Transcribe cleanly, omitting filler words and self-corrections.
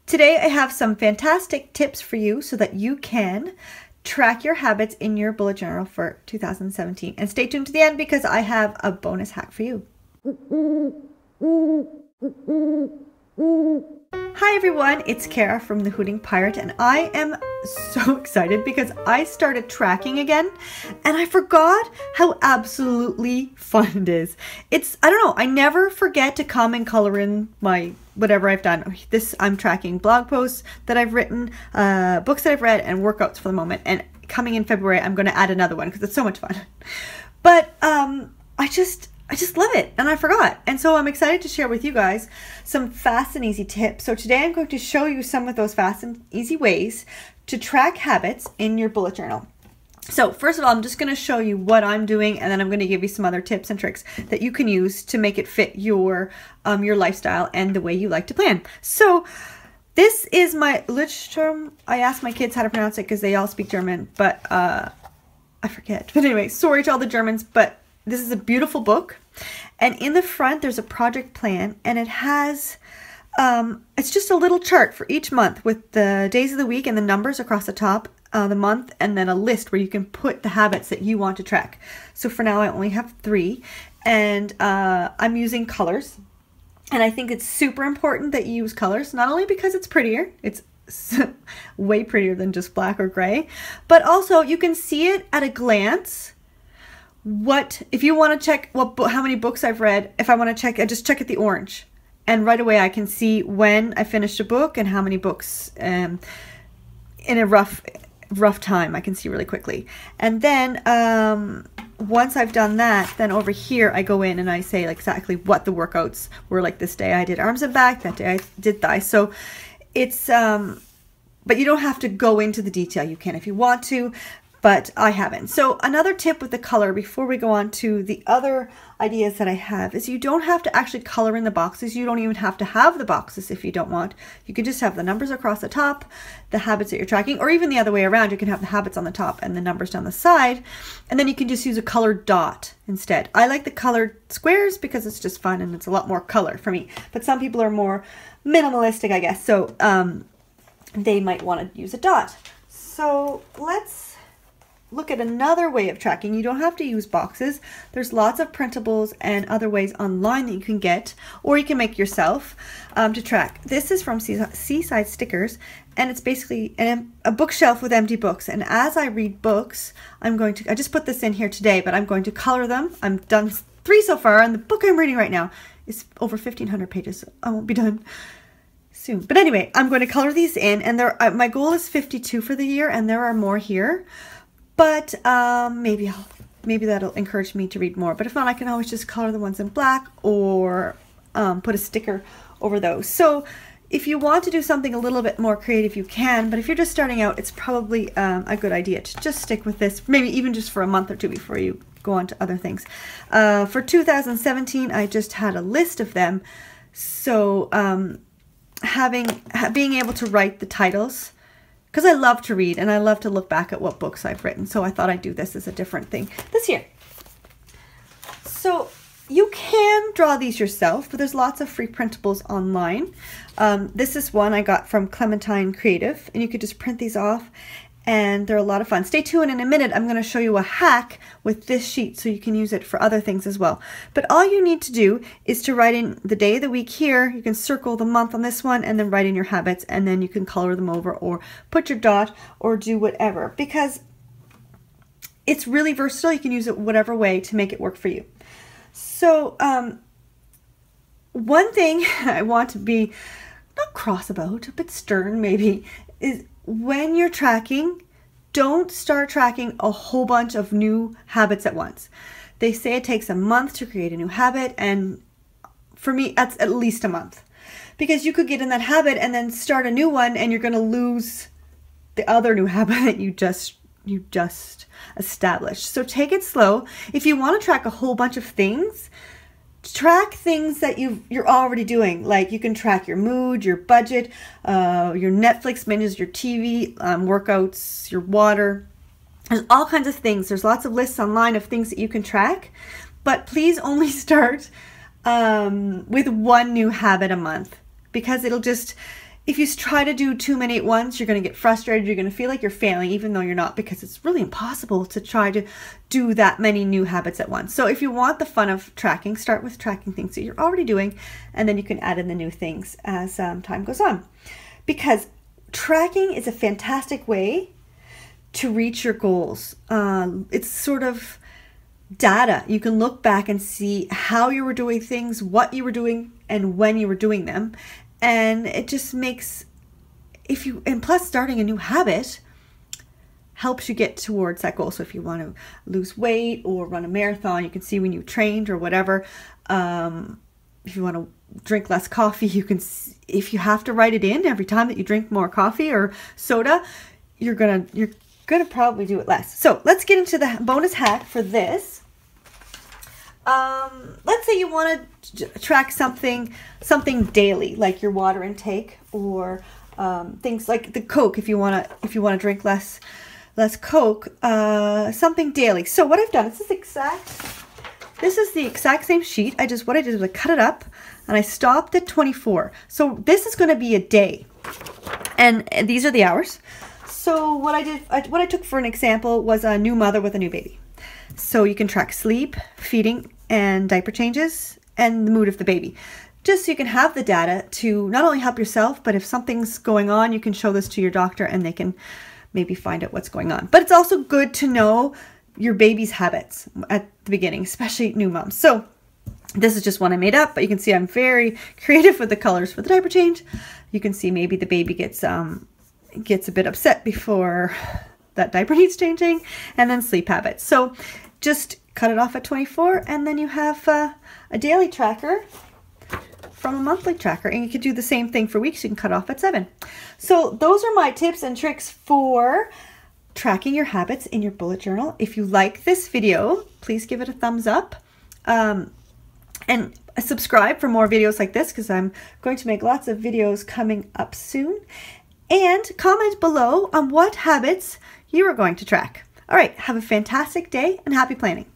Today I have some fantastic tips for you so that you can track your habits in your bullet journal for 2017. And stay tuned to the end because I have a bonus hack for you. Hi everyone, it's Kara from The Hooting Pirate, and I am so excited because I started tracking again and I forgot how absolutely fun it is. I don't know, I never forget to come and color in my whatever I've done. I'm tracking blog posts that I've written, books that I've read, and workouts for the moment. And coming in February, I'm going to add another one because it's so much fun. But I just love it, and I forgot. And so I'm excited to share with you guys some fast and easy tips. So today I'm going to show you some of those fast and easy ways to track habits in your bullet journal. So first of all, I'm just going to show you what I'm doing, and then I'm going to give you some other tips and tricks that you can use to make it fit your lifestyle and the way you like to plan. So this is my Lichtstrom. I asked my kids how to pronounce it because they all speak German, but I forget. But anyway, sorry to all the Germans, but this is a beautiful book. And in the front, there's a project plan, and it has, it's just a little chart for each month with the days of the week and the numbers across the top, the month, and then a list where you can put the habits that you want to track. So for now, I only have 3, and I'm using colors. And I think it's super important that you use colors, not only because it's prettier, it's way prettier than just black or gray, but also you can see it at a glance. If you want to check how many books I've read, if I want to check, I just check at the orange, and right away I can see when I finished a book and how many books in a rough time I can see really quickly. And then once I've done that, then over here I go in and I say exactly what the workouts were. Like this day I did arms and back, that day I did thighs. So it's but you don't have to go into the detail. You can if you want to, but I haven't. So another tip with the color before we go on to the other ideas that I have is you don't have to actually color in the boxes. You don't even have to have the boxes if you don't want. You can just have the numbers across the top, the habits that you're tracking, or even the other way around. You can have the habits on the top and the numbers down the side, and then you can just use a colored dot instead. I like the colored squares because it's just fun and it's a lot more color for me, but some people are more minimalistic, I guess, so they might want to use a dot. So let's look at another way of tracking. You don't have to use boxes. There's lots of printables and other ways online that you can get, or you can make yourself to track. This is from Seaside Stickers, and it's basically a bookshelf with empty books. And as I read books, I just put this in here today, but I'm going to color them. I've done 3 so far, and the book I'm reading right now is over 1,500 pages, so I won't be done soon. But anyway, I'm going to color these in, and my goal is 52 for the year, and there are more here. But maybe that'll encourage me to read more. But if not, I can always just color the ones in black or put a sticker over those. So if you want to do something a little bit more creative, you can. But if you're just starting out, it's probably a good idea to just stick with this, maybe even just for a month or 2 before you go on to other things. For 2017, I just had a list of them. So being able to write the titles, because I love to read and I love to look back at what books I've written. So I thought I'd do this as a different thing this year. So you can draw these yourself, but there's lots of free printables online. This is one I got from Clemintine Creative, and you could just print these off, and they're a lot of fun. Stay tuned. In a minute, I'm going to show you a hack with this sheet so you can use it for other things as well. But all you need to do is to write in the day of the week here. You can circle the month on this one and then write in your habits, and then you can color them over or put your dot or do whatever, because it's really versatile. You can use it whatever way to make it work for you. So one thing I want to be not cross about, a bit stern maybe, is when you're tracking, don't start tracking a whole bunch of new habits at once. They say it takes a month to create a new habit, and for me, that's at least a month. Because you could get in that habit and then start a new one, and you're going to lose the other new habit that you just established. So take it slow. If you want to track a whole bunch of things, track things that you're already doing. Like you can track your mood, your budget, your Netflix binges, your TV, workouts, your water. There's all kinds of things. There's lots of lists online of things that you can track, but please only start with one new habit a month, because if you try to do too many at once, you're going to get frustrated. You're going to feel like you're failing, even though you're not, because it's really impossible to try to do that many new habits at once. So if you want the fun of tracking, start with tracking things that you're already doing, and then you can add in the new things as time goes on. Because tracking is a fantastic way to reach your goals. It's sort of data. You can look back and see how you were doing things, what you were doing, and when you were doing them. And it just makes, and plus starting a new habit helps you get towards that goal. So if you want to lose weight or run a marathon, you can see when you trained or whatever. If you want to drink less coffee, you can, if you have to write it in every time that you drink more coffee or soda, you're gonna probably do it less. So let's get into the bonus hack for this. Let's say you want to track something daily, like your water intake, or things like the Coke. If you want to drink less Coke, something daily. So what I've done is this is the exact same sheet. What I did was I cut it up and I stopped at 24. So this is going to be a day, and these are the hours. So what I took for an example was a new mother with a new baby. So you can track sleep, feeding, and diaper changes, and the mood of the baby. Just so you can have the data to not only help yourself, but if something's going on, you can show this to your doctor and they can maybe find out what's going on. But it's also good to know your baby's habits at the beginning, especially new moms. So this is just one I made up, but you can see I'm very creative with the colors for the diaper change. You can see maybe the baby gets a bit upset before that diaper needs changing, and then sleep habits. So just cut it off at 24, and then you have a daily tracker from a monthly tracker, and you could do the same thing for weeks. You can cut off at 7. So those are my tips and tricks for tracking your habits in your bullet journal. If you like this video, please give it a thumbs up, and subscribe for more videos like this, because I'm going to make lots of videos coming up soon. And comment below on what habits you are going to track. All right, have a fantastic day and happy planning.